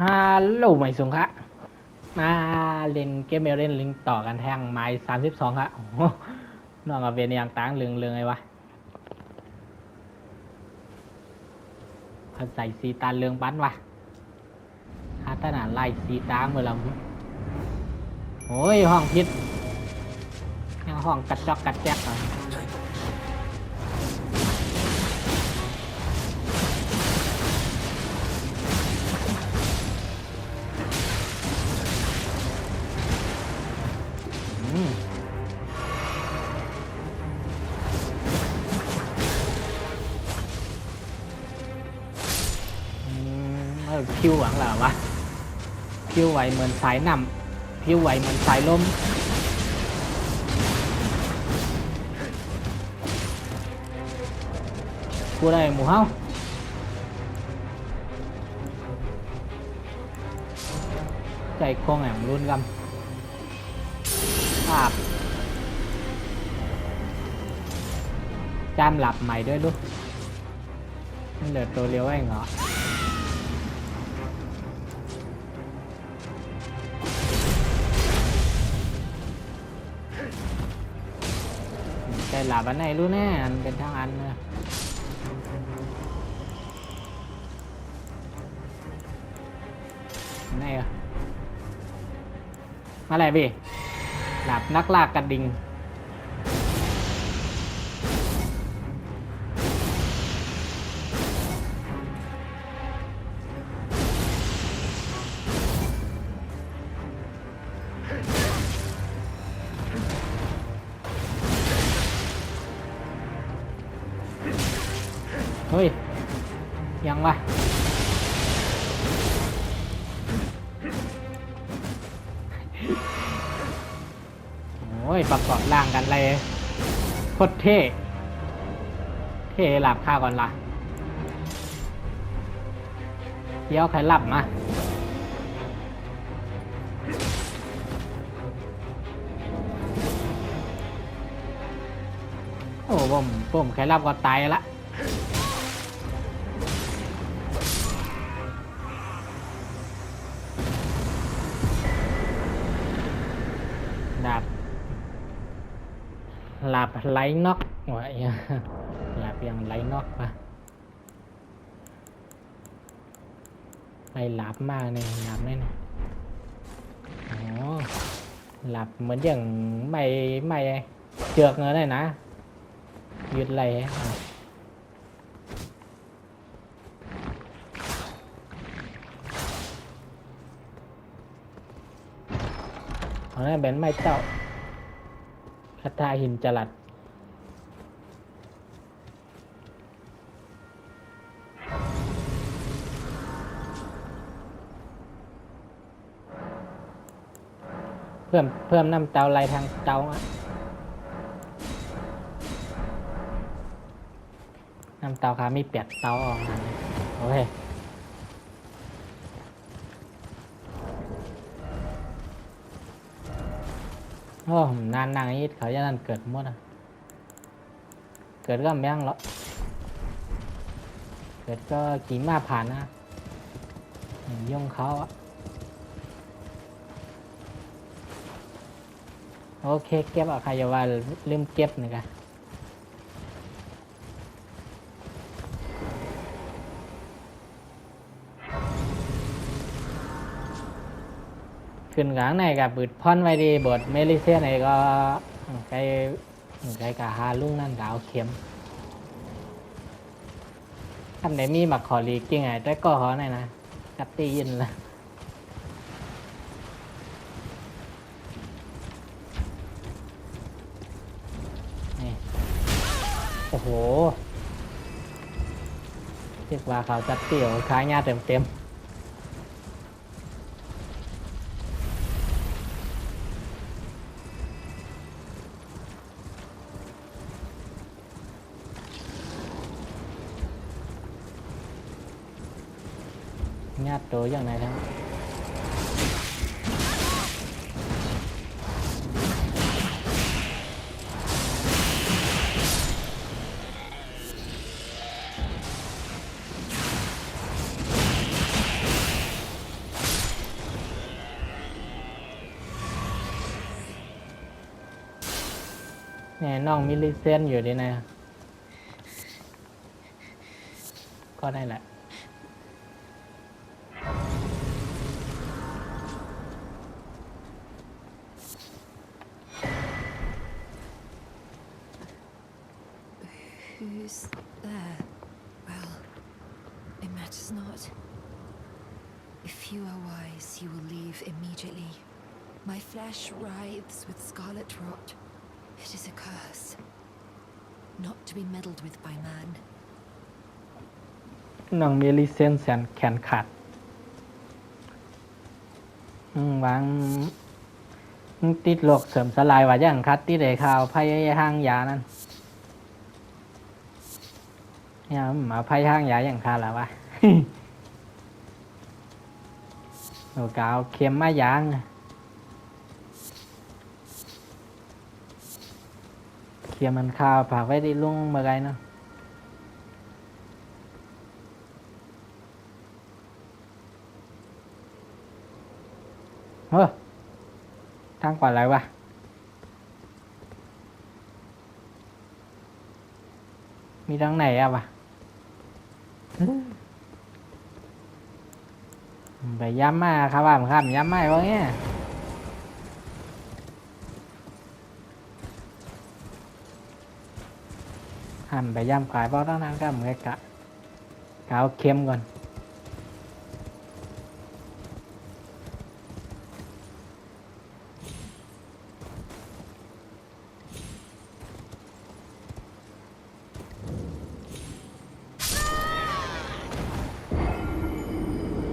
ฮัลโหลใหม่สุงคะมาเล่นเกมเมลเล่นลิงต่อกันแทงไม้32ครับโอ้โหน้องกับเวียนอย่างต่างเรืองไงวะเขาใส่สีตาเรืองปั้นวะฮาตนาไล่สีตางเมื่อเราโอ้ยห้องพิษยังห้องกัดจอกกัดแจ๊กอ่ะคิวหวังเหรอวะคิวไหวเหมือนสายนำคิวไหวเหมือนสายลมกูได้หมูเฮาใจคงแหมรุ่นกำภาพจามหลับใหม่ด้วยลูกมันเหลือตัวเลี้ยวเองเหรอใจหลับอันไหนรู้แน่อันเป็นทางอันนะไหนอะอะไรพี่หลับนักลากกระดิ่งเฮ้ยยังวะโอ้ยประกอบร่างกันเลยโคตรเท่หลับข้าก่อนล่ะเดี๋ยวใครหลับมาโอ้ผมใครหลับก็ตายละดาบหลับไล่น็อกวะหลับยังไล่น็อกปะไปหลับมากเนี่ยหลับแน่เนี่ยอ๋อหลับเหมือนอย่างไม่เจือกเงยเลยนะยืดไหลเอาเนี่ยเป็นไม่เจ้าคาถาหินจรัสเพิ่มน้ำเตาไหลทางเตาน้ำเตาค่ะมีเปียกเตาออกมาโอเคโอ้นานๆนี้เขาจะนั่นเกิดหมดอ่ะเกิดก็ไม่ยังหรอกเกิดก็กี่มาผ่านนะย่งเขาอ่ะโอเคเก็บอะใครจะว่าลืมเก็บนี่กันขึ้นกลางในกับบืดพอนไว้ดีบทเมลิเซียในก็ใกล้กับฮาลุงนั่นดาวเข็มท่านไหนมีหมักขอลีกิ้งไงแต่ก็ขอหน่อยนะกัตตี้ยินละนี่โอ้โหเรียกว่าเขาจัดเตี่ยวค้ายาเต็มญาติโตอย่างไรทั้ง เนี่ยน้องมิลลิเซนอยู่ดีนะก็ได้แหละ Who's there? Well, it matters not. If you are wise, you will leave immediately. My flesh writhes with scarlet rot. It is a curse, not to be meddled with by man. น้องมิลลิเซนแขนขาดวางติดโรคเสริมสลายว่าอย่างคัดติดไอ้ข่าวพยาห้างยานั่นเนี่ยมาพยาห้างยาอย่างคาแล้ววะ โอ้กาวเค็มมายางเค็มมันข้าวผักไว้ได้ลุงเมื่อไรเนาะเฮ้ยทางกว่าอะไรวะมีทางไหนอะวะไปย้ำมาครับว่ามันครับย้ำมาเพราะเงี้ยหันไปย้ำขายเพราะต้องนั่งก็เหมือนกะเอาเค็มก่อน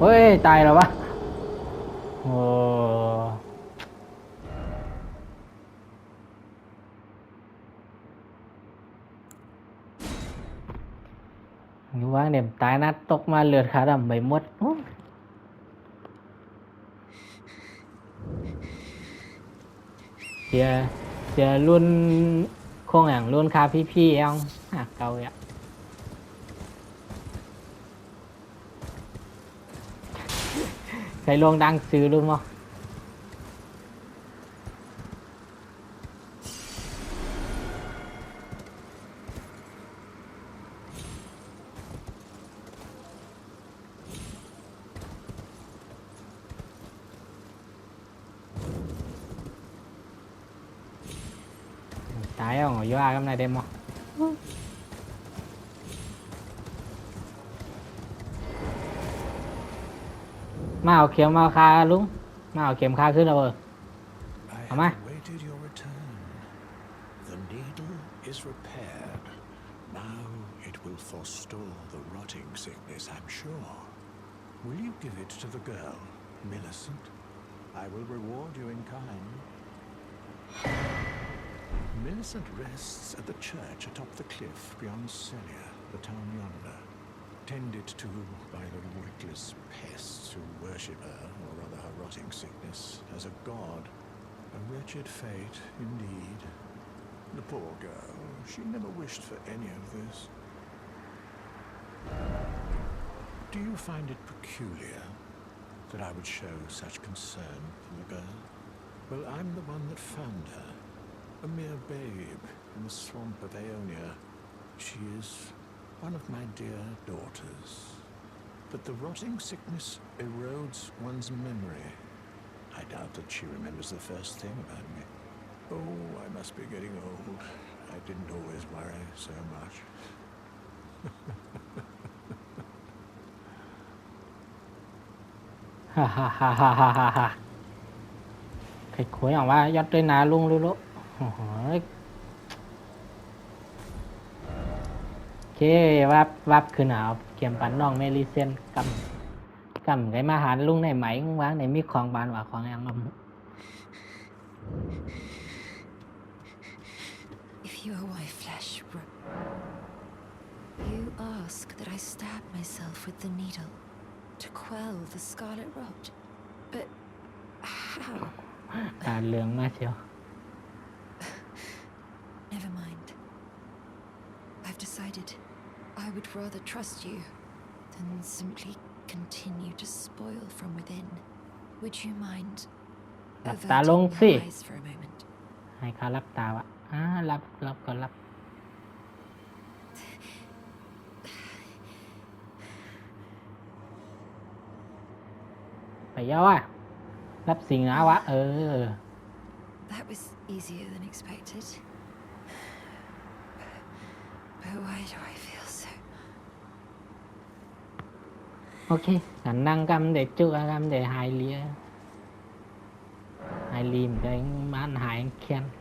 เฮ้ยตายแล้ววะโอ้ยว่างเดี๋ยวตายนัดตกมาเลือดขาดำไปหมดเสียรุ่นคงอย่างรุ่นคาพี่เองเก่าอ่ะใส่ลงดังซื้อรู้มั้ยตายเอาอยู่อากับนายเดมมาเอาเข็มมาคาลุงมาเอาเข็มคาขึ้นแล้วเอามา Awaited your return. The needle is repaired. Now it will forestall the rotting sickness, I'm sure. Will you give it to the girl, Millicent? I will reward you in kind. Millicent rests at the church atop the cliff beyond Celia, the town yonder, tended to by the witless pests who worship her, or rather her rotting sickness, as a god. A wretched fate, indeed. The poor girl, she never wished for any of this. Do you find it peculiar that I would show such concern for the girl? Well, I'm the one that found her, a mere babe in the swamp of Aeonia. She is one of my dear daughters. But the rotting sickness erodes one's memory. I doubt that she remembers the first thing about me. Oh, I must be getting old. I didn't always worry so much. ฮ่าฮ่าฮ่าฮ่าฮ่าฮ่าใครคุยอย่างว่ายอดด้วยนาลุงลุโอ้โหโอเควับคือหนาวเขียมปันน้องเมลิเซนกำไงมาหาลุงในไหมวางในมีของบานว่าของยังIf you are my flesh, you ask that I stab myself with the needle to quell the scarlet rot. But how? ตาเหลืองมากเชียว Never mind. I've decided I would rather trust you than simply continue to spoil from within. Would you mind หลับตาลง averting สิ your eyes for a moment? ให้เขารับตาวะ รับก็รับไปเยอะว่ะรับสิ่งนะวะThat was easier than expected. But why do I feel so? โอเคkhả năng cam để chưa cam để hài lia hài lim để bán hài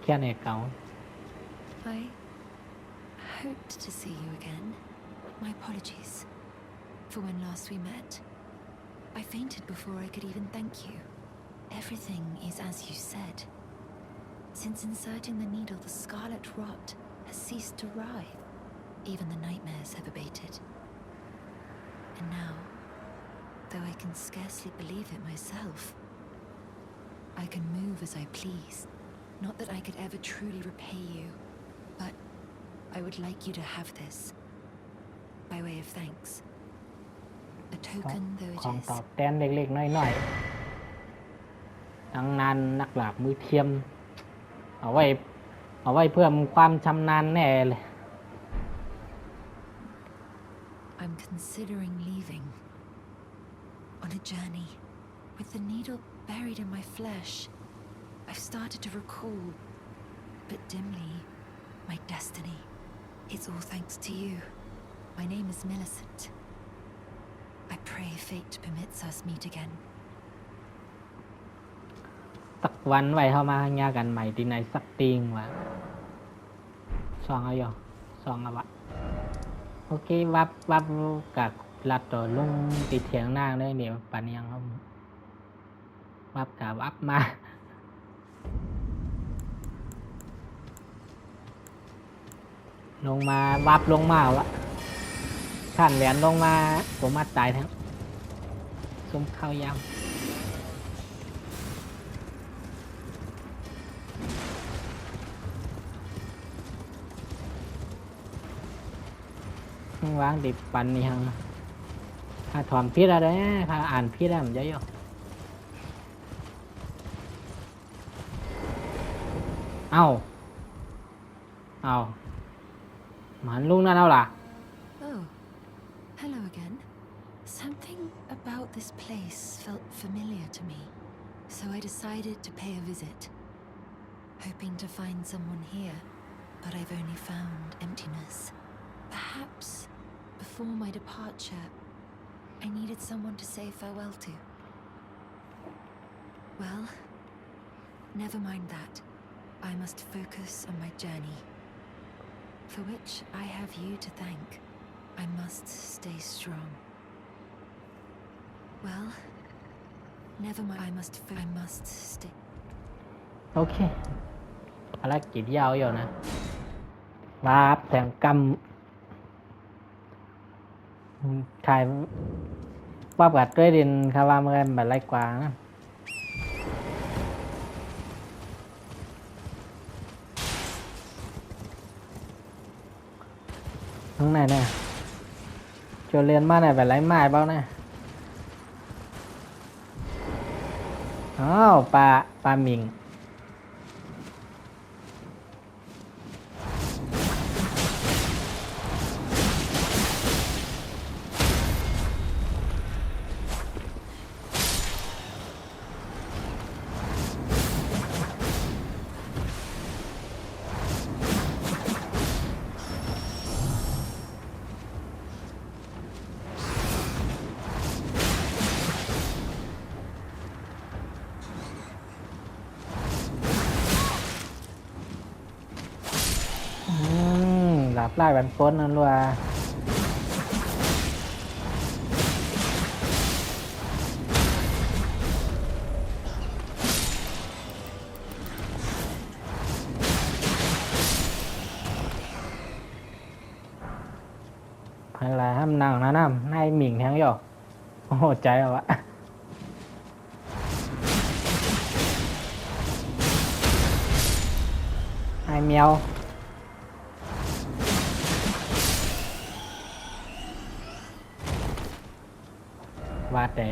khen này cậu I hoped to see you again. My apologies for when last we met. I fainted before I could even thank you. Everything is as you said. Since inserting the needle, the scarlet rot has ceased to writhe. Even the nightmares have abated. And now, though I can scarcely believe it myself, I can move as I please. Not that I could ever truly repay you, but I would like you to have this, by way of thanks. A token though it ของตอบ is. แทนเล็กๆน้อยๆตั้งนานนักหลาบมือเทียมเอาไว้เพิ่มความชำนาญแน่เลย I'm considering leaving on a journey with the needle buried in my flesh. I've started to recall, but dimly, my destiny. It's all thanks to you. My name is Millicent. I pray fate permits us meet again. สักวันไว้เข้ามาญากันใหม่ที่ไหนสักติงวะซองเอาอยู่ซองเอาวะโอเควับกับลัดต่อลุงติดเถียงนางเลยเนี่ยปันยังครับวับกับวับมาลงมาวับลงมาวะขันแหวนลงมาผมมาตายทั้งส้มข้าวยำวางดิบปันนี่ฮังถ้าถอนพิษอะไรถ้าอ่านพิษอะไรมันเยอะๆเอาหมันลุงนั่นเอาล่ะ Oh, hello again. Something about this place felt familiar to me, so I decided to pay a visit, hoping to find someone here, but I've only found emptiness. Perhaps before my departure, I needed someone to say farewell to. Well, never mind that. I must focus on my journey, for which I have you to thank. I must stay strong. Well, never mind. I must stay. โอเคภารกิจยาวอยู่นะวาบแถมกำถ่ายว่าเปิดด้วยดินคาว่าเมื่อแบบไรกว่านะข้างในเนี่ยโจเรียนมาไหนแบบไรไม้เปล่านะอ้าวปลาหมิงหลับไล่บันพ้นนั่นว่าอะไรห้ามนั่งนะน้ำให้หมิ่งแทงอยู่โอ้โหใจเอาวะให้เมียวว่าแต่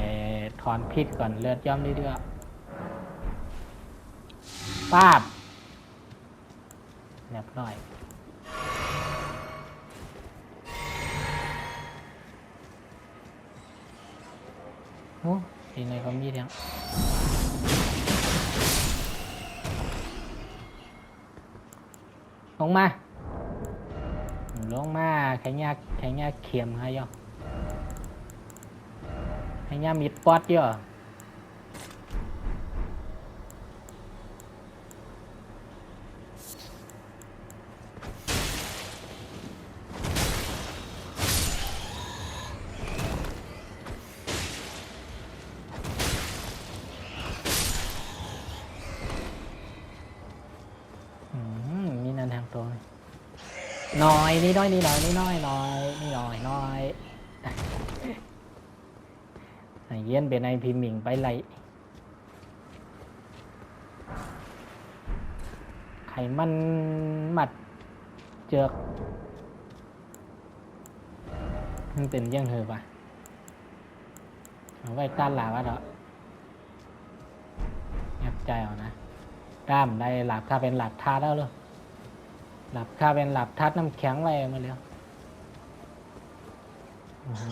ถอนพิษก่อนเลือดย่อมเรื่อยๆป้าบ เรียบร้อยโอ้ทีไหนก็มีเดียวลงมาแข่งยากเข็มให้ย่อแข่งยากมีปอดย่อมีนันทางตัวน้อยนี่น้อยเย็นเป็นไอพิมพ์หมิงไปไหลไขมันหมัดเจือกมันเป็นยังเหรอปะเอาไว้ต้านหลาวะเถอะยับใจเอานะกล้ามได้หลับถ้าเป็นหลับทาแล้วเลยหลับถ้าเป็นหลับทัดน้ำแข็งอะไรมาเร็วโอ้โห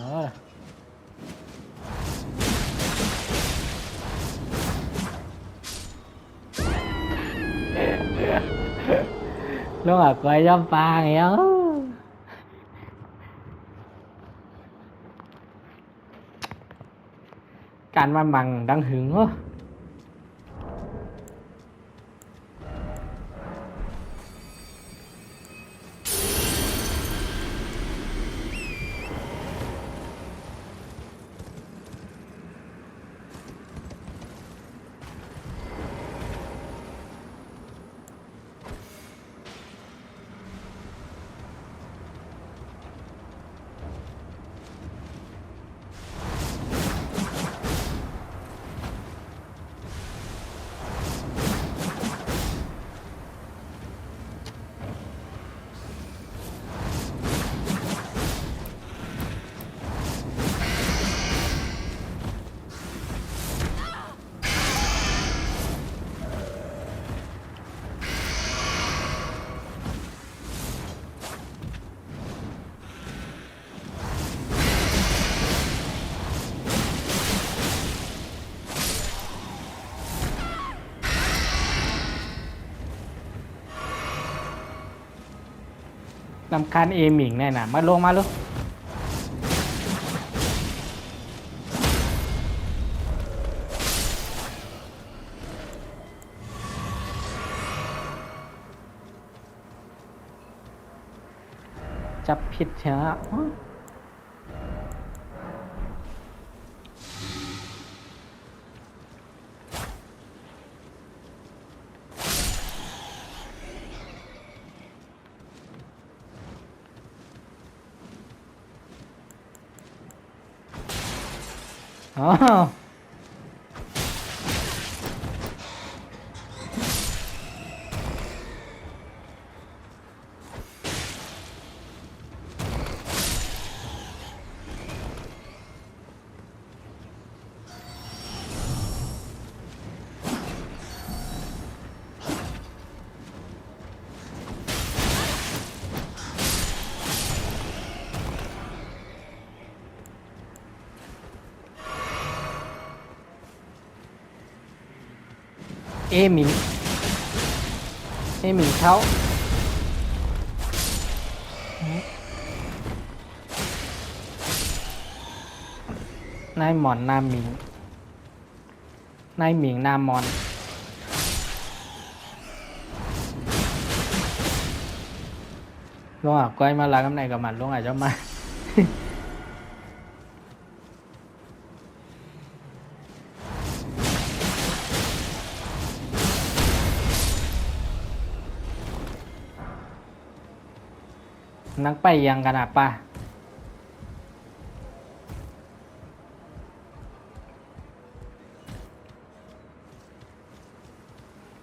ลูกอ่ะก้อยย่อมปลาเงี้ยการมาบังดังหึงวะนำคันเอหมิงแน่น่ะมาลงมาลูกจับผิดเชียวอ๋อเอหมิงเขานายหมอนนามหมิงนายหมิงนามมอนลุงอ่ะก้อยมาลากำไหนกับมันลุงอาจจะมานักไปยังกันอ่ะป่ะ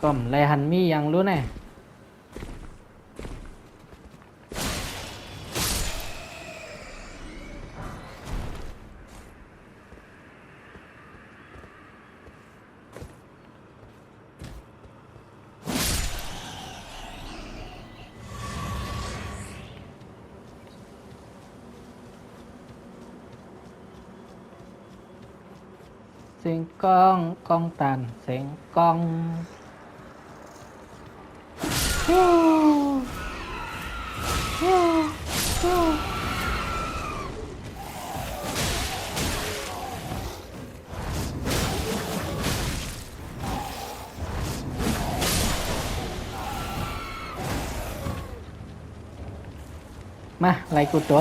ก็มไรหันมียังรู้แน่ เสียงกล้องกล้องตันเสียงกล้องฮิวฮิวฮิวมาไล่กูตัว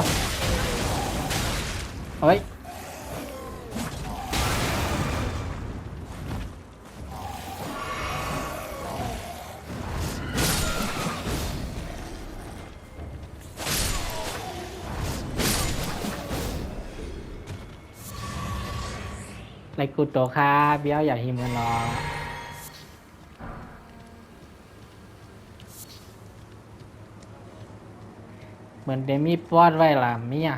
เฮ้ยไล่กูตัวครับเบี้ยวอย่าหิมกันรอเหมือนเดมี่ปอดไว้ล่ะเมีย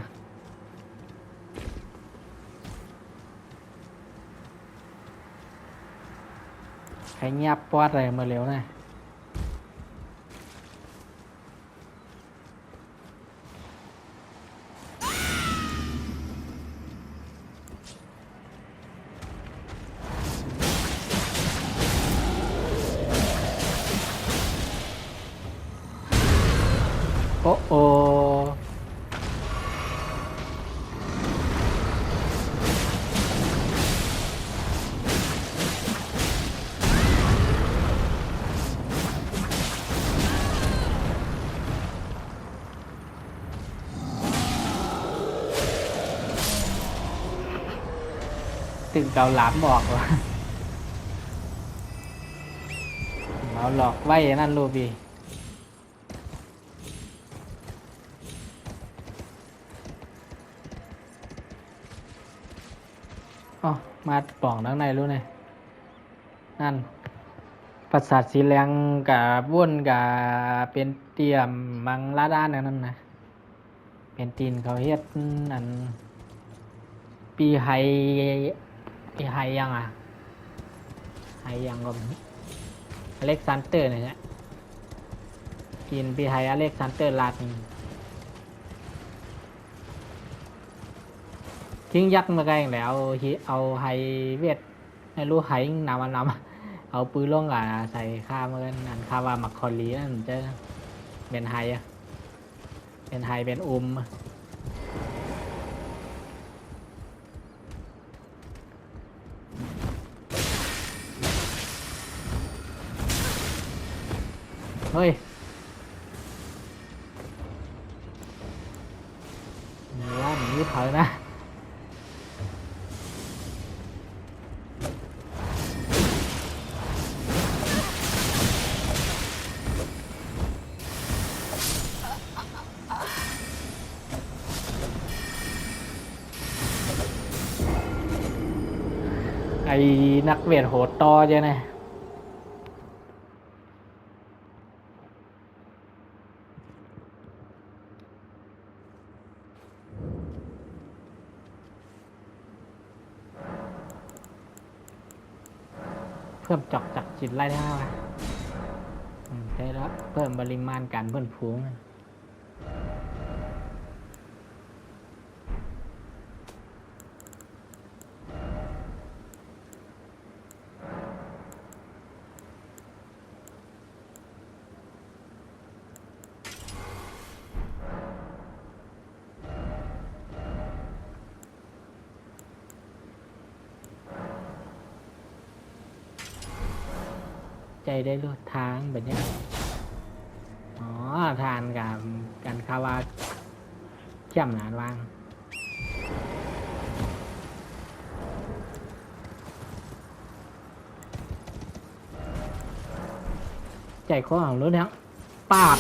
ใครเงียบปอดอะไรมาเร็วนะโอ้โอตึงเกาหลามบอกว่า เอาหลอกไว้นั่นรูบีอ๋อมาป่องด้านในรู้ไงนั่นปราสาทสีแรงกับวุ่นกับเป็นเตียมมังลาด้านนั่นนะเป็นตีนเขาเฮ็ดอันปีไฮยังอ่ะไฮยังก็อเล็กซานเตอร์เนี่ยกินปีไฮอเล็กซานเตอร์ลาดทิ้งยักษ์มาไกลแล้วเอาไฮเวทไม่รู้ไฮนำเอาปืนลงอ่ะใส่ข้าเมื่อนั้นข้าว่ามักคอลีนั่นจะเป็นไฮอ่ะเป็นไฮเป็นเฮ้ยว่าหนีเถอะนะไอ้นักเวทโหดต่อเจ้าเนี่ยเพิ่มจอกจักจิตไล่ได้ไหมได้แล้วเพิ่มปริมาณการเพิ่มพูงใจได้รู้ทางแบบนี้อ๋อทานกับการคาวาเข้มหนานวางใจข้อของรู้แล้วปาบ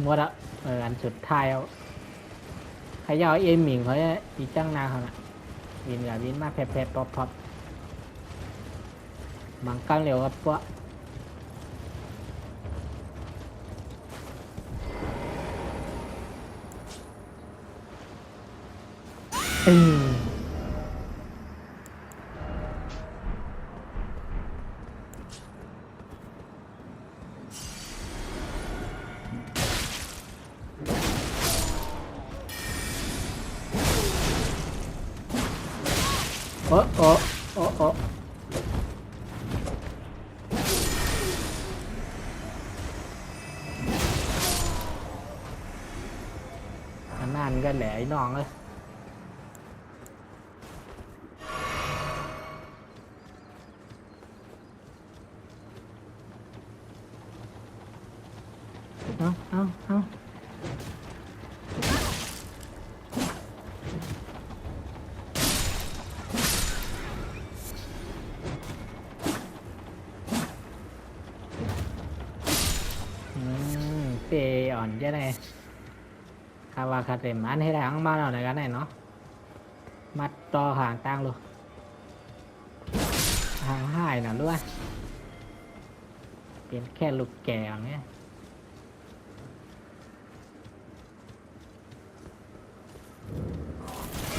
หมดละอันสุดท้ายเอาใครจะเอาเอ็มหมิงเขาจะอีจ้างนาเขาน่ะวินกับวินมาแผลๆพอมังกังเร็วกับพวก โอ้โอ้โอ้โอ้นานก็แหละไอ้น้องเลยเอาเปอ่อนจะได้คาวาคาเต็มอันให้ได้ทั้งมาแล้วในกันไหนเนาะมัดต่อห่างตั้งลูกห่างหายหน่อยด้วยเป็นแค่ลูกแก่อย่างเงี้ย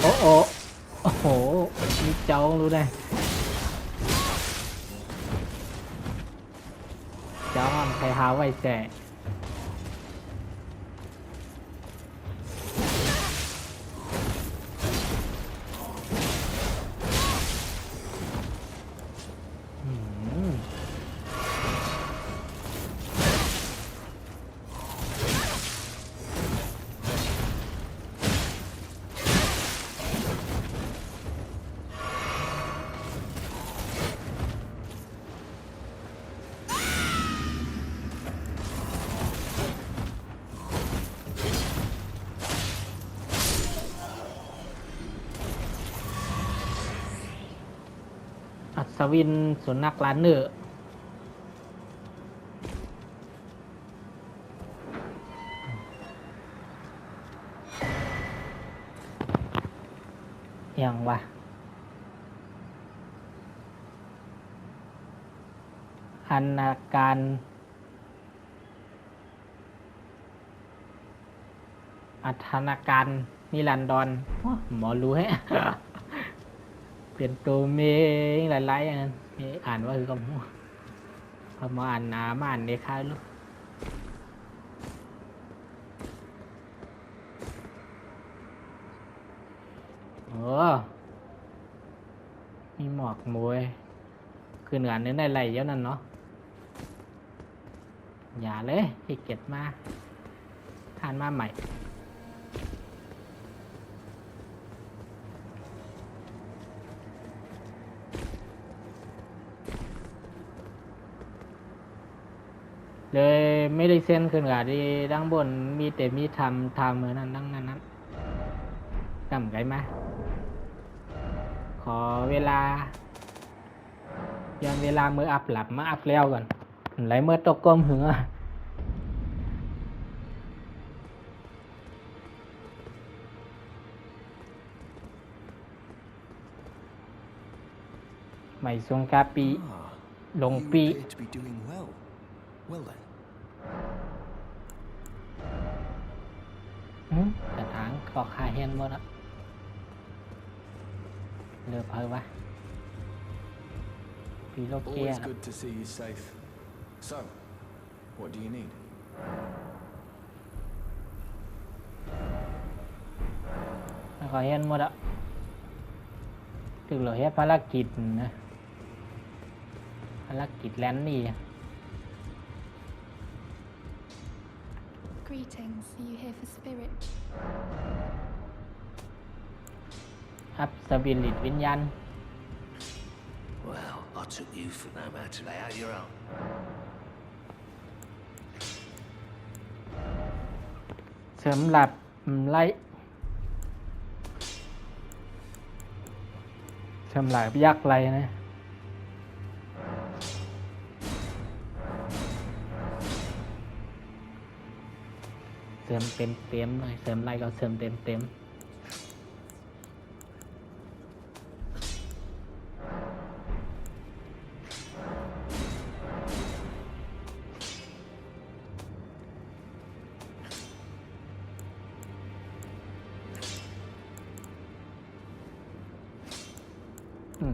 โอ้โอ้โอ้โหมีเจ้ารู้ได้เจ้ามันใครหาไว้แจอัศวินสุนัขล้านเนื้ออย่างวะอันนาการอัธนาการนิรันดรหมอรู้แฮะ เปลี่ยนตัวเมย์หลายๆอย่างนั้นอ่านว่าคือคำพูดพอมาอ่านมาอ่านในค่ายลูกโอ้มีหมอกมวยคือเหนือเนื้อในไหลเยอะนั่นเนาะอย่าเลยให้เก็บมาทานมาใหม่เลยไม่ได้เส้นขึ้นกับที่ด้านบนมีแต่มีทำเหมือนนั้นดังนั้นจำไว้ไหมขอเวลาย้อนเวลาเมื่ออัพหลับมาอัพแล้วก่อนไหลเมื่อตกก้มหึงใหม่ทรงกาปีลง You ปี appear to be doing well. Well then, กระถางก็คาเฮนหมดอ่ะเลือเพอวะปีโลเกีย always good to see you safe. So, what do you need? ขอเฮนหมดอ่ะถึงเหลือเฮ็ดภารกิจนะภารกิจแลนด์นี่ Greetings, are you here for spirit? อัพสปิริตวิญญาณ Well, I took you for no matter to lay out your own. เสริมหลับไล่เสริมหลับยักษ์ไรนะเสริมเต็มเลยเสริมไรก็เสริมเต็ม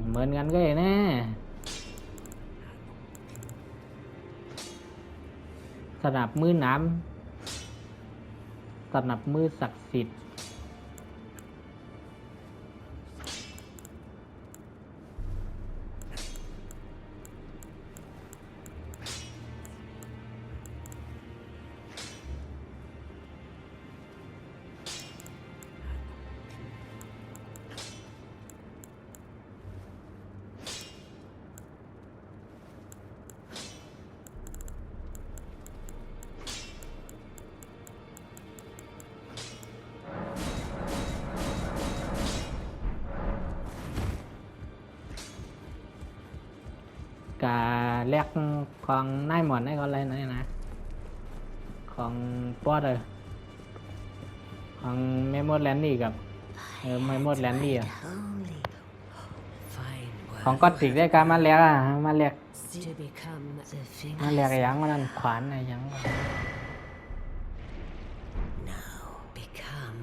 เหมือนกันก็เลยนะสนับมือน้ำสนับมือศักดิ์สิทธิ์ กาแลกของนายหมอนได้ก็อะไรนั่นนะของปอดเลยของเมมโมแลนดี้กับเมมโมแลนดี้อะ Only fine ของก็ติกได้การมาแลกอะมาแลก to become the มาแลก fingers อะไรยังมันนั่นขวานอะไรยัง now become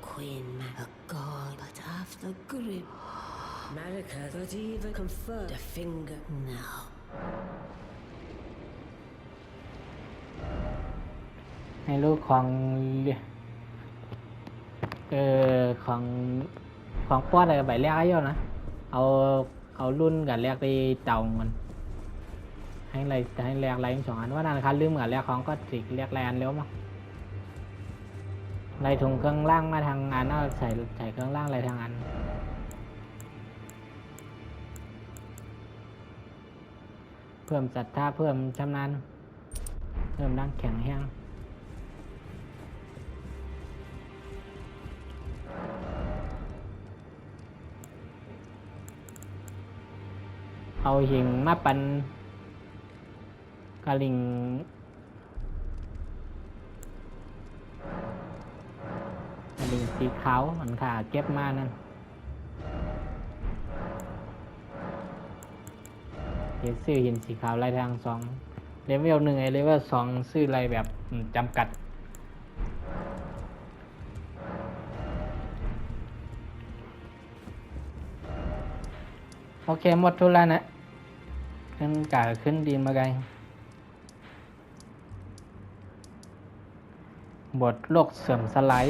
Queen a god but after grip Marika that even confer the finger now ให้ลูกของของป้อนอะไรใบแรกให้ยอนะเอารุ่นกับแรกไปเต่ามันให้แรกอะไรสองอันว่านั่นคันลืมกับแรกของก็ติกแรกแลนเร็วมั้งไรถุงเครื่องล่างมาทางงานเอาใส่เครื่องล่างอะไรทางอันเพิ่มศรัทธาเพิ่มชำนาญเพิ่มดังแข็งแห้งเอาหิงมาปันกะลิงสีขาวมันขาเก็บมานั่นซื้อหินสีขาวลายทางสองเลเวล1เลเวล2ซื้อลายแบบจำกัดโอเคหมดทุกแล้วนะขึ้นดินมาไกลบทโลกเสื่อมสลาย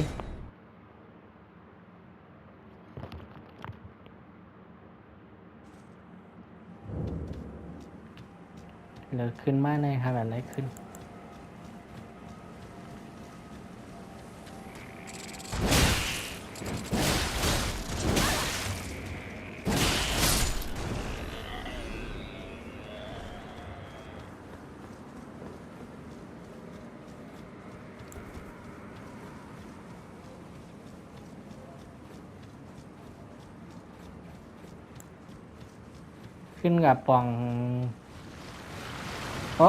เลิกขึ้นมากเลยครับอะไรขึ้นกับปองโอ้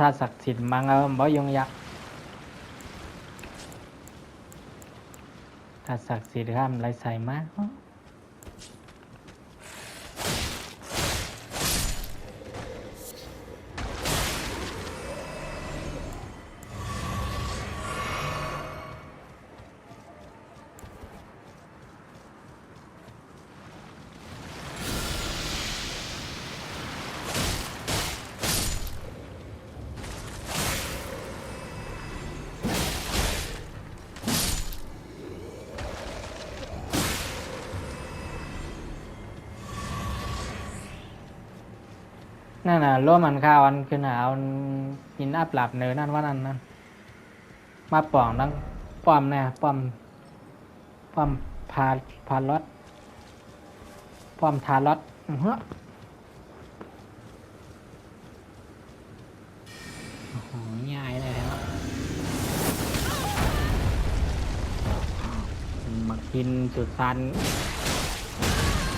ถ้าศักดิ์สิทธิ์มังเอาบ่ยงยักษ์ถ้าศักดิ์สิทธิ์ข้ามไรใส่มานั่นน่ะร่วมมันข้าวอันคือหนาวกินอับหลับเนื้อนั่นว่านั่นนะมาป่องนั่งป้อมเนี่ยป้อมพาลอดป้อมทาลอดเฮ้อโอ้โหง่ายเลยครับมากินสุดสัน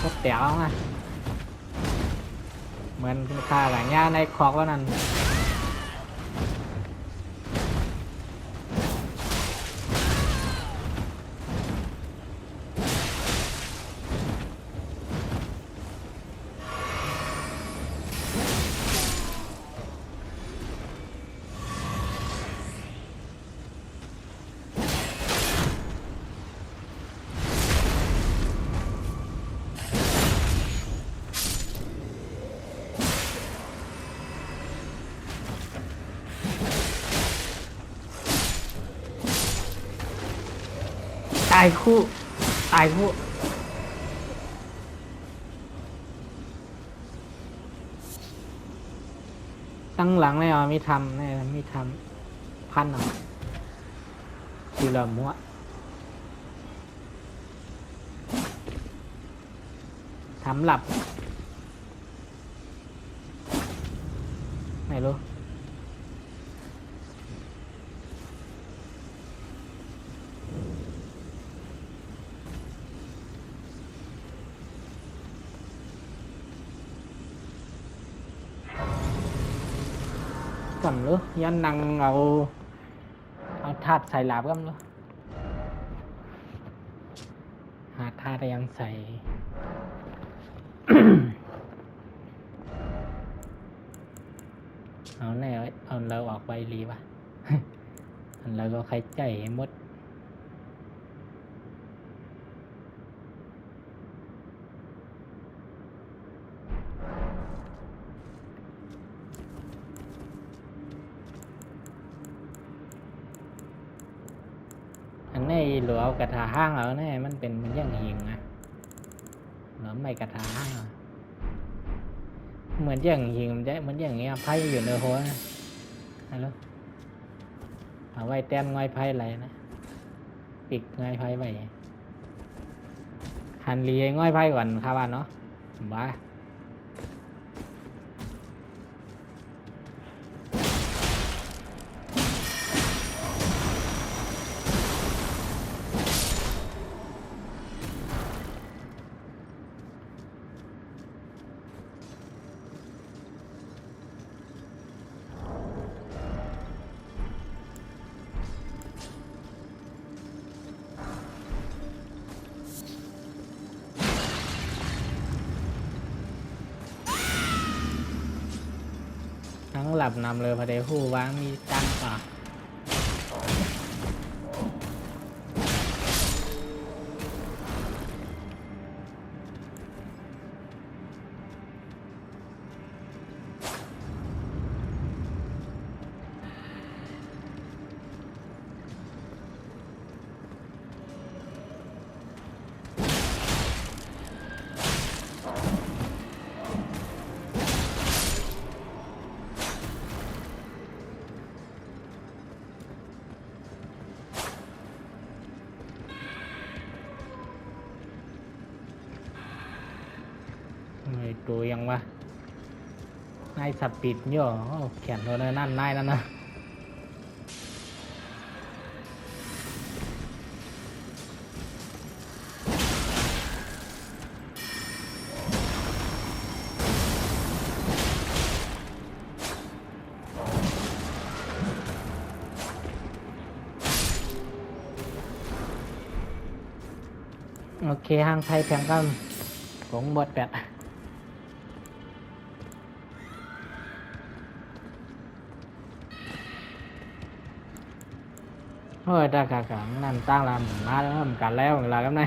ก็เตี๋ยวไงเหมือนค่าหลายย่าในคอกว่านั่น ตายคู่ตายคู่ตั้งหลังเลยอ่ะมีทำเนี่ยมีทำพันอ่ะคือละมัวทำหลับไม่รู้กำรู้ยันนังเอาธาตุใส่หลาบกำรู้หาธาตุยังใส่ เอาแน่เอาเราออกไปรีวะ อันเราก็ใครใจหมดอันนี้หรือเอากระถาห้างเอาแน่มันเป็นมันยังหิงนะหรือไม่กระถาห้างอะเหมือนอย่างหิงมันจะเหมือนอย่างเงี้ยไพ่อยู่ในหัวนะฮัลโหลเอาไว้แต้มง่อยไพ่อะไรนะปิกง่อยไพ่ไว้หันรีง่อยไพ่ก่อนครับว่าเนาะบ้าทั้งหลับนำเลยพอดีผู้วางมีตังป่ะไม่ตัวยังวะนายสับปิดเยอะเขียนตัวนั่นนายนั่นนะโอเคห้างไทยแพงกันผมบดแบบเฮ้ยตากางนั่นตั้งลำมาแล้วมันกันแล้วเวลากันไหน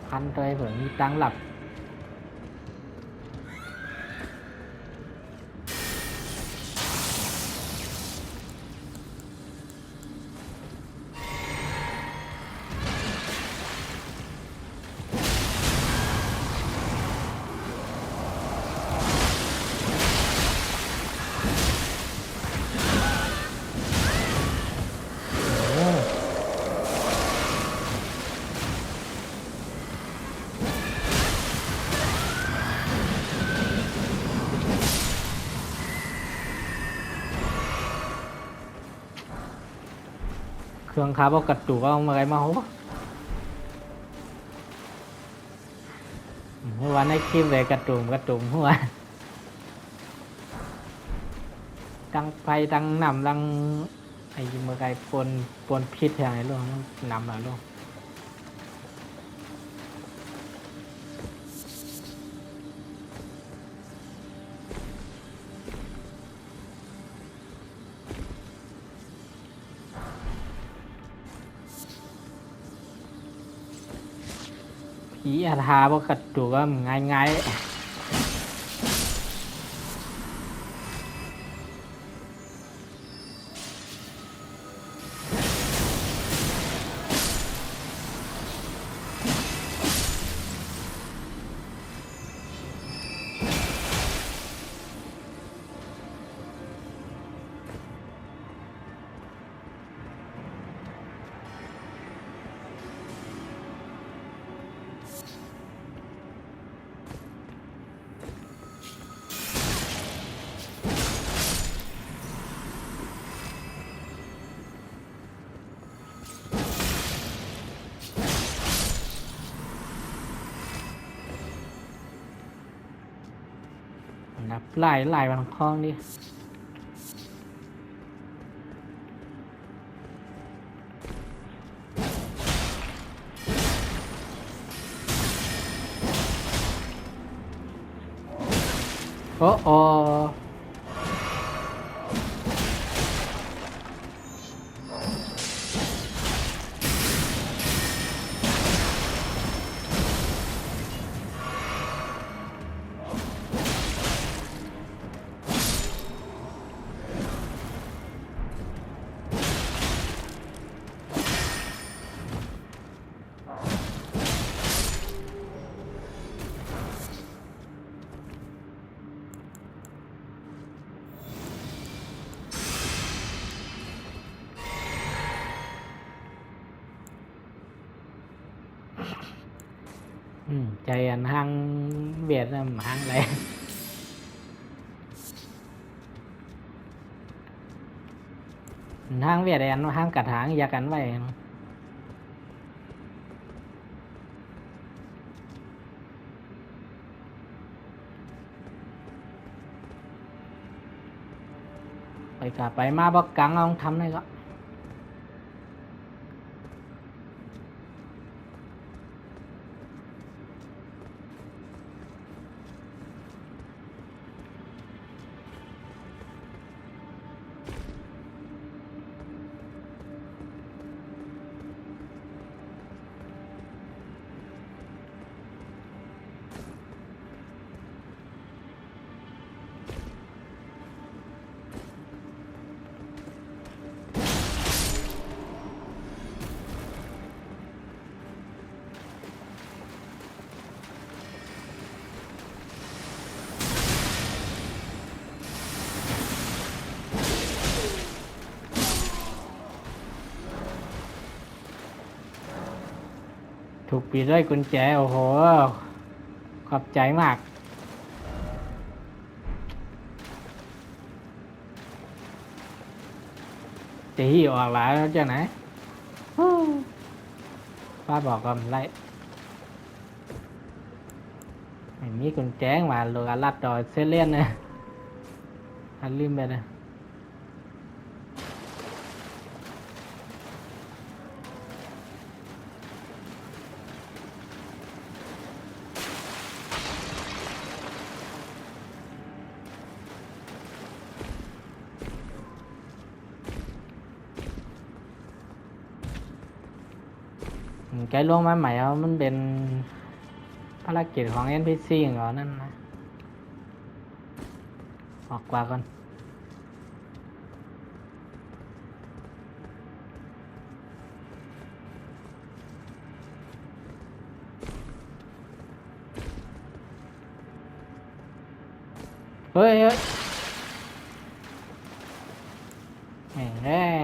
พันตัวเผื่อมีตั้งหลับเครื่องคาร์บกระตุกเอามาอะไรมาโหเมื่อวานในคลิปเลยกระตุกหัวดังไฟดังหนำดังไอ้เมื่อไงปนพิษอย่างไรลูกนำมาลูกผีอาทาบกระตุกก็ง่าย ไล่มาทางคลองดิโอ้โอใจอันห้างเบียดนะห้างอะไรห้างเวียดอันห้างกัดหางอยากันไว้ไปกลับไปมาบอกกังเอาทำได้ก็ถูกปิดด้วยกุญแจโอ้โหขอบใจมากจะหิ้วออกหลายแล้วจ้ะไหนป้าบอกก็ไล่ไม่มีกุญแจมาโลกาลัดดอยเซเลียนนะอันลืมไปนะแกลงมาใหม่เอามันเป็นภารกิจของ NPC เหรอนั่นนะออกกว่าก่อนเฮ้ยแม่งเอ้ย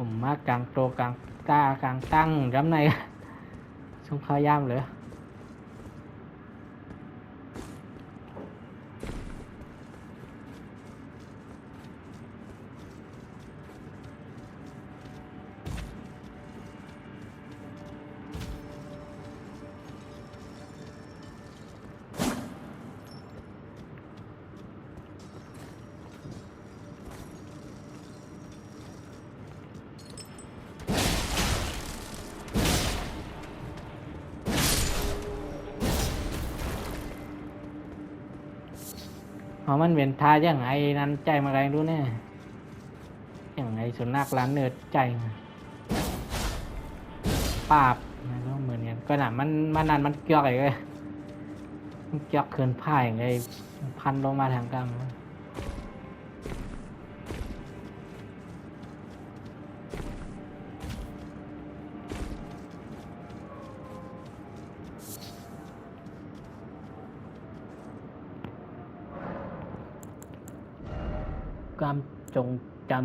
ผมมากลางโตกลางตากลางตั้งรำในสงข้าย่ามเลยมันเป็นทาอย่างไงนั้นใจมาอะไรรู้แน่อย่างไงสุนัขร้านเนื้อใจปาบนะก็เหมือนกันก็หนามันนั่นมันเกี่ยวอะไรเลยมันเกี่ยวเขินผ้าอย่างไงพันลงมาทางกลางความจงจำ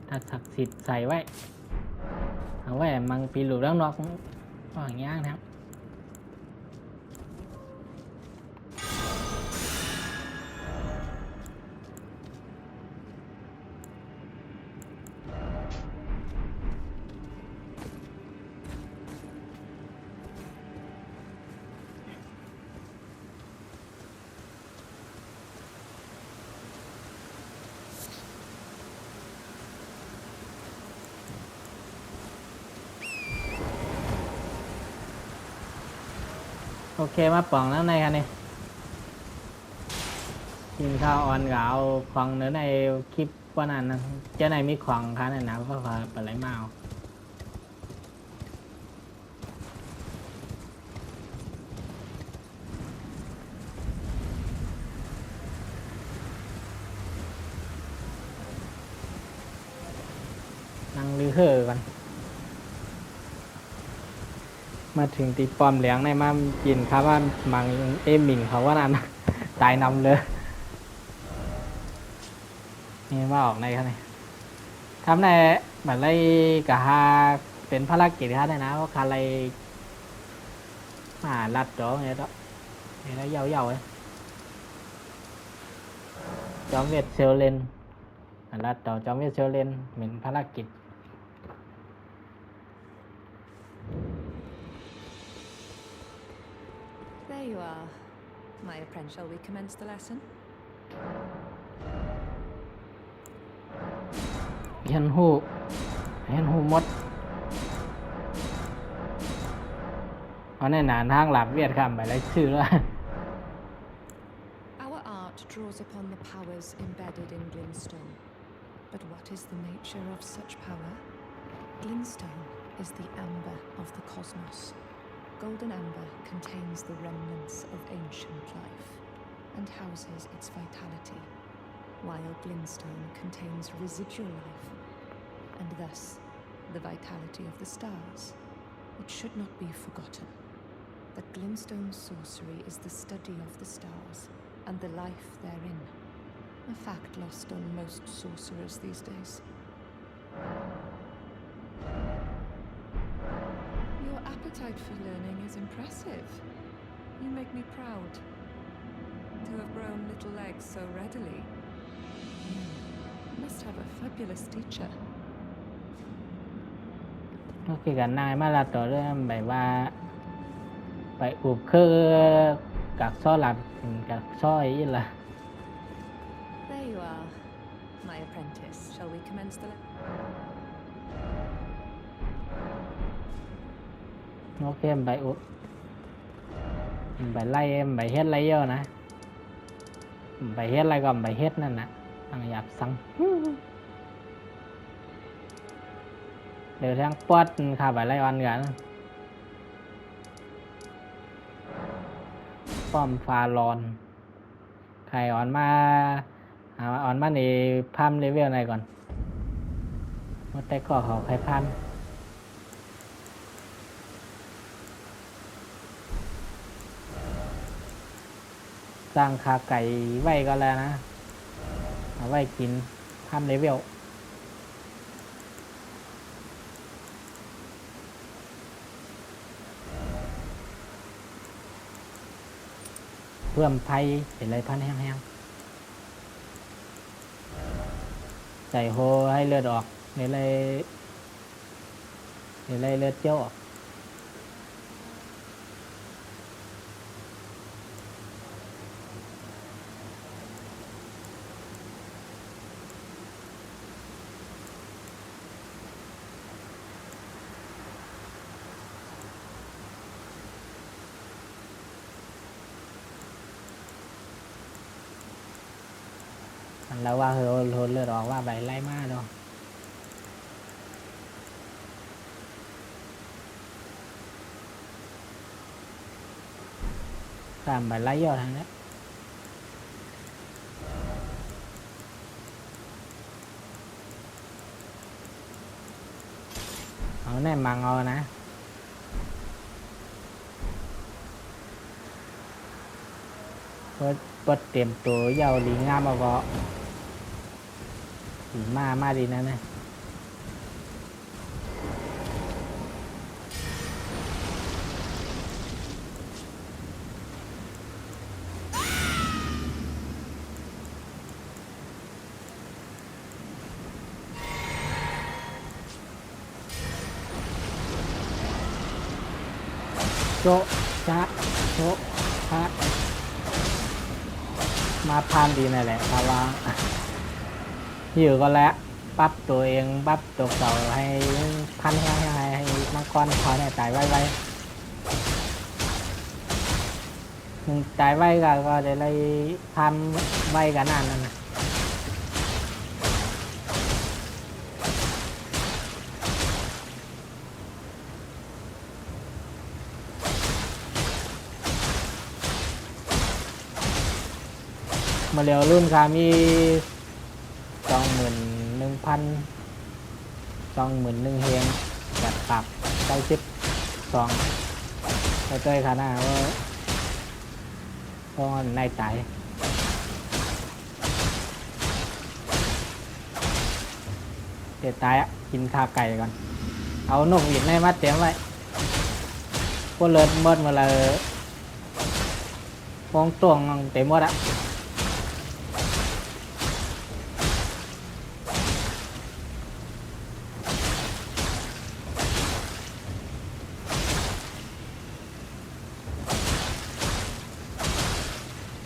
ถ้าศักดิ์สิทธิ์ใส่ไว้เอาไว้มังปีหลุดแล้วนอกก็อย่างงี้นะครับโอเคมาป่องแล้วในคันนี้กินข้าวออนกับเอาของเนื้อในคลิปว่านั้นนะเจ้าในมีของคันนะก็ขอไปไหลมาเอานั่งลือเฮ่อกันมาถึงตีปอมเหลียงในมากินครับว่ามังเอมิงเขาว่านั่น ตายนำเลยนี่มาออกในครับนี่ทำในเหมือนไรกะฮาเป็นภารกิจครับนะว่าคาอะไรมาลัดจ่อไงđóนี่แล้วยาวๆấyจอมเวทเซลเลนลัดจ่อจอมเวทเซลเลนเหมือนภารกิจThere you are. My apprentice, shall we commence the lesson? เห็นหูมดเอาในหนานทางหลับเวียดคำไปเลยชื่อแล้ว Our art draws upon the powers embedded in Glintstone. But what is the nature of such power? Glintstone is the amber of the cosmos. Golden amber contains the remnants of ancient life and houses its vitality, while Glintstone contains residual life, and thus the vitality of the stars. It should not be forgotten that Glintstone sorcery is the study of the stars and the life therein, a fact lost on most sorcerers these days. Your appetite for learning is impressive. You make me proud to have grown little legs so readily. You must have a fabulous teacher. ก็คือกันนายมาลาต่อเรื่องแบบว่าไปอุบคือกักซ้อหลับกักซ้อยอีล่ะ There you are, my apprentice. Shall we commence the lesson? โอเคไปอุบไปไล่ไปเฮ็ดไรเยอะนะไปเฮ็ดอะไรก็ไปเฮ็ดนั่นนะตั้งหยับสั่งเดี๋ยวทั้งปอดข้าไปไล่วันกันป้อมฟาลอนใครอ่อนมาอ่อนมาในพัมเลเวลไหนก่อนมาแต่ก็เขาใครพัมสร้างขาไก่ไว้ก็แล้วนะเอาไว้กินพัมเลเวลเพิ่มไพ่เห็นอะไรพันแห้งๆใส่โฮให้เลือดออกเห็นอะไรเลือดเจ้าออกแล้วว่าเฮอเลือดออกว่าใบไล่มาเนาะตามใบไล่ยอดทางนี้เอาแน่มังเอานะเปิดเตรียมตัวเยาหลีงามมาเกาะมาดีนะเนี่ย จะโชพะมาพานดีนั่นแหละเพราะว่าอยู่ก็แล้วปรับตัวเองปรับตัวเก่าให้พันให้มังกรเขาเนี่ยตายไวๆตายไวก็จะเลยทำไวกันนั่นนะมาเร็วรุ่นค่ะมี21,000 21,000เฮงจัดปรับ92ไปเตยค่ะหน้าว่าเพราะในใจเดี๋ยวตายกินข้าวไก่ก่อนเอานกหวีดในมาเตรียมไว้พวกเลิศเมิดมาเลยฟองตวงเต็มหมด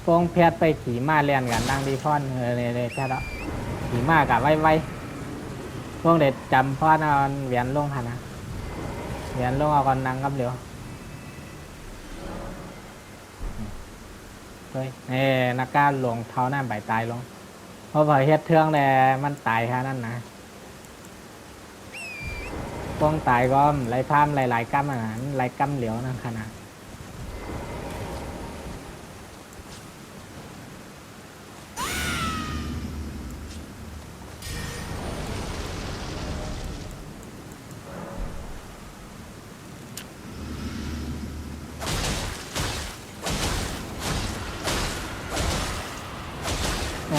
ฟองแพทย์ไปขี่ม้าเลียนกันดังดีพอนเลยแค่ละขี่ม้ากับไว้พวกเด็ดจำพ่อนอนเวียนลงค่ะนะเวียนลงเอาก่อนนั่งกับเดี๋ยวเฮ้ยนักการหลวงเท้าหน้าใบตายลงเพราะพอเฮ็ดเทืองแล้วมันตายค่ะนั่นนะพวกตายก็ไหลพามหลายๆกำอาหารไหลกำเหลียวนั่นค่ะนะ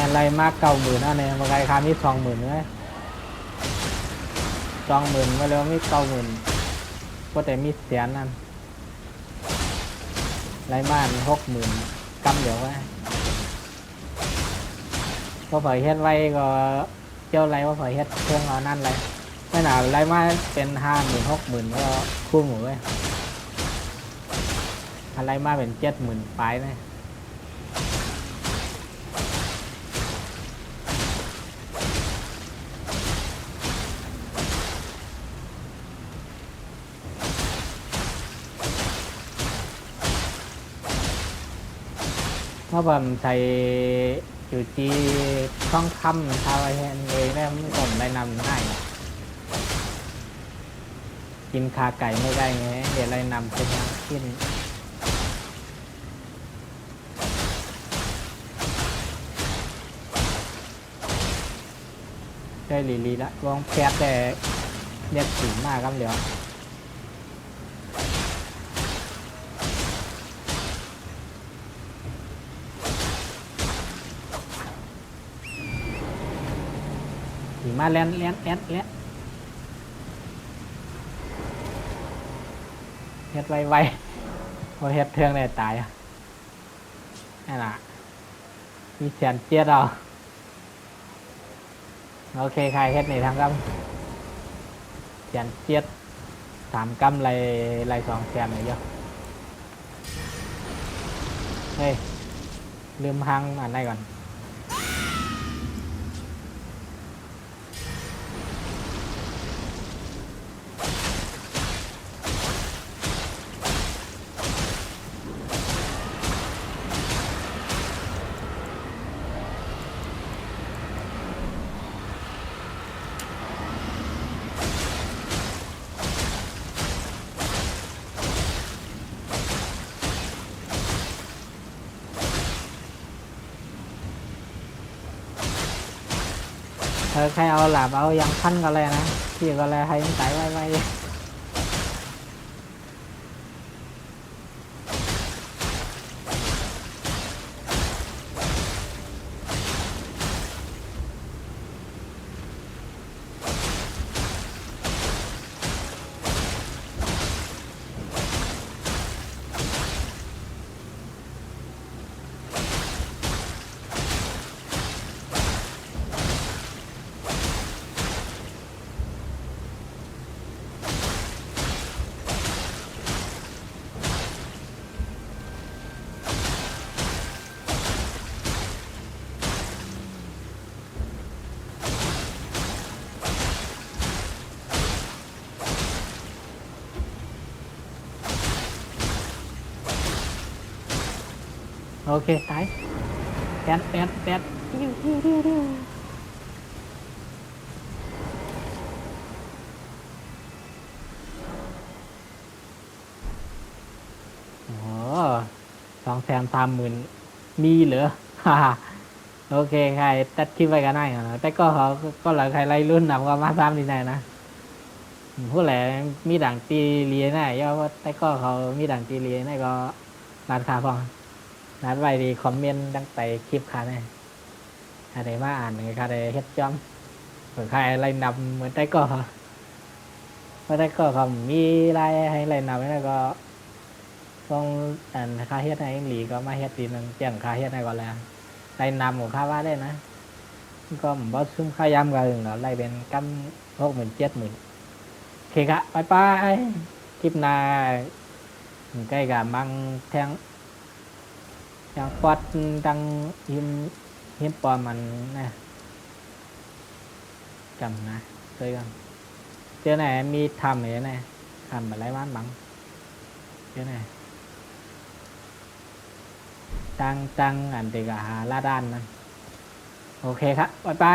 อะไรมาก90,000นั่นเองบางไงคามี20,000เลย20,000มาแล้วมี90,000ก็แต่มีเสียนนั่นไรมาก60,000กำเดี๋ยวไว้พอเผยเฮ็ดไว้ก็เจ้าไรว่าเผยเฮ็ดเครื่องเรานั่นไรไม่หนาวไรมาเป็น50,000 60,000ก็คู่หมูไว้อะไรมาเป็น70,000ปลายเลยเพราะผมใช้อยู่ที่ช่องค่ำทาวเฮนเองได้ไม่ผมได้นำให้กินขาไก่ไม่ได้ไงเดี๋ยวได้นำเป็นขึ้นได้ลีละวงแพทแต่เรียกสีมากครับเดี๋ยวสีมาเล่นเฮ็ดไวพอเฮ็ดเทืองได้ตายนั่นแหละมีเสียนเจี๊ยดเอาโอเคใครเฮ็ดนี่ทำกำเสียนเจี๊ยด3 กำไร2 แสนเลยเยอะเฮ้ยลืมหังอันไหนก่อนใครเอาหลาบเอายังพันก็เลยนะที่ก็เลยให้มันตายไว โอเคตายแปดโอ้230,000มีเหรอ โอเคใครตัดคลิปไว้กันได้นะแต่ก็เขาก็หลังใครไล่รุ่นนำก็มาซ้ำดีไหนนะผู้แหล่มีด่างตีเลียน่ย่อว่าแต่ก็เขามีด่างตีเลียน่ก็ร้านค้าพองนัดไว้ดีคอมเมนต์ตั้งแต่คลิปค่ะเนี่ยอะไรมาอ่านใครได้เฮ็ดจอมเหมือนใครไล่นำเหมือนแต่ก็เพราะแต่ก็เขามีไล่ให้ไล่นำแล้วก็ต้องค่าเฮ็ดให้หลีก็มาเฮ็ดทีนึงแจ้งค่าเฮ็ดให้ก่อนแล้วไล่นำของค่าว่าได้นะก็ผมว่าซุ้มค่ายำกันหนึ่งไล่เป็นกัน60,000 70,000โอเคครับไปคลิปหน้าใกล้กับมังแทงยังปอดดังหินปอมันนะจำนะเคยกันเจอไหนมีทำอย่างนี้ทำอะไรบ้างบังเจอไหนจังอันเด็กหาลาด้านนั่นโอเคครับไป